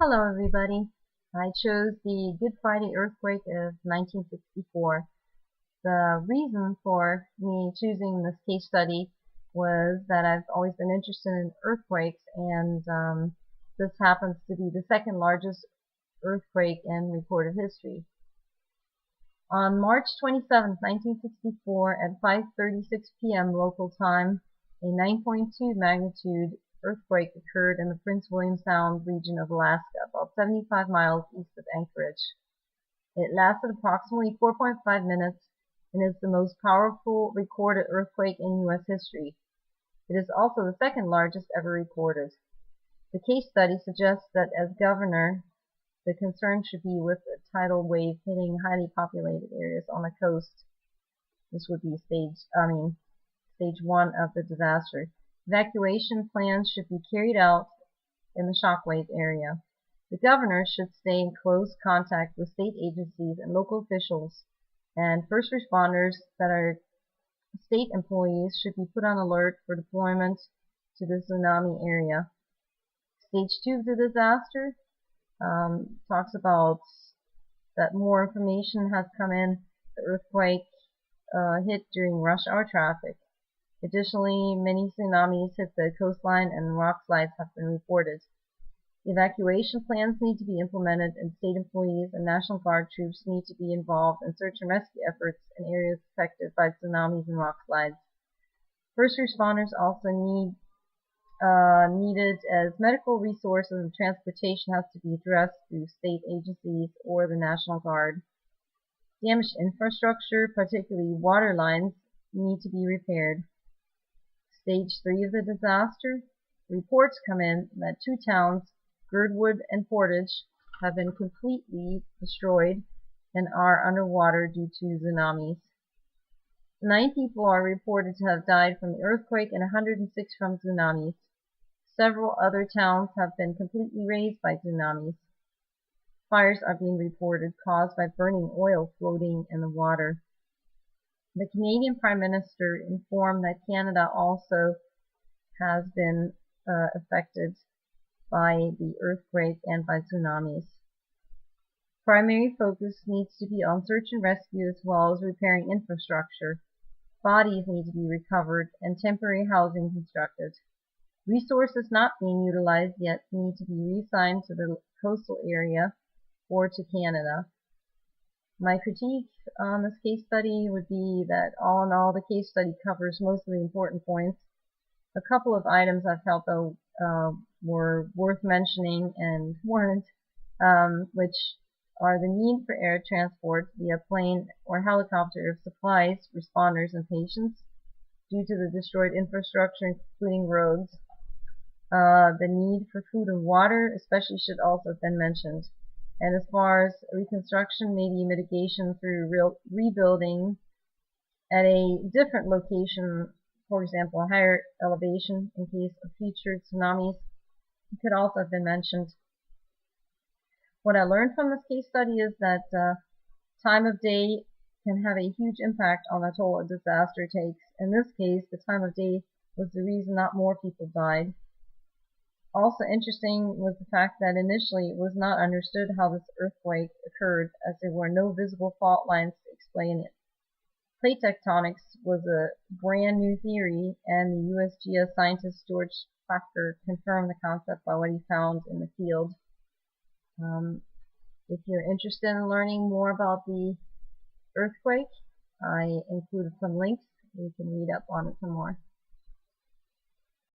Hello everybody. I chose the Good Friday earthquake of 1964. The reason for me choosing this case study was that I've always been interested in earthquakes, and this happens to be the second largest earthquake in recorded history. On March 27, 1964 at 5:36 p.m. local time, a 9.2 magnitude earthquake occurred in the Prince William Sound region of Alaska, about 75 miles east of Anchorage. It lasted approximately 4.5 minutes and is the most powerful recorded earthquake in U.S. history. It is also the second largest ever recorded. The case study suggests that as governor, the concern should be with a tidal wave hitting highly populated areas on the coast. This would be stage one of the disaster. Evacuation plans should be carried out in the shockwave area. The governor should stay in close contact with state agencies and local officials, and first responders that are state employees should be put on alert for deployment to the tsunami area. Stage 2 of the disaster talks about that more information has come in. The earthquake hit during rush hour traffic. Additionally, many tsunamis hit the coastline and rock slides have been reported. Evacuation plans need to be implemented, and state employees and National Guard troops need to be involved in search and rescue efforts in areas affected by tsunamis and rock slides. First responders also needed, as medical resources and transportation has to be addressed through state agencies or the National Guard. Damaged infrastructure, particularly water lines, need to be repaired. Stage 3 of the disaster. Reports come in that two towns, Girdwood and Portage, have been completely destroyed and are underwater due to tsunamis. 9 people are reported to have died from the earthquake and 106 from tsunamis. Several other towns have been completely razed by tsunamis. Fires are being reported caused by burning oil floating in the water. The Canadian Prime Minister informed that Canada also has been affected by the earthquake and by tsunamis. Primary focus needs to be on search and rescue as well as repairing infrastructure. Bodies need to be recovered and temporary housing constructed. Resources not being utilized yet need to be reassigned to the coastal area or to Canada. My critique on this case study would be that all in all, the case study covers most of the important points. A couple of items I felt though were worth mentioning and weren't, which are the need for air transport via plane or helicopter of supplies, responders, and patients due to the destroyed infrastructure, including roads. The need for food and water especially should also have been mentioned. And as far as reconstruction, maybe mitigation through rebuilding at a different location, for example, higher elevation in case of future tsunamis, could also have been mentioned. What I learned from this case study is that time of day can have a huge impact on the toll a disaster takes. In this case, the time of day was the reason not more people died. Also interesting was the fact that initially it was not understood how this earthquake occurred, as there were no visible fault lines to explain it. Plate tectonics was a brand new theory, and the USGS scientist George Thacker confirmed the concept by what he found in the field. If you're interested in learning more about the earthquake, I included some links. You can read up on it some more.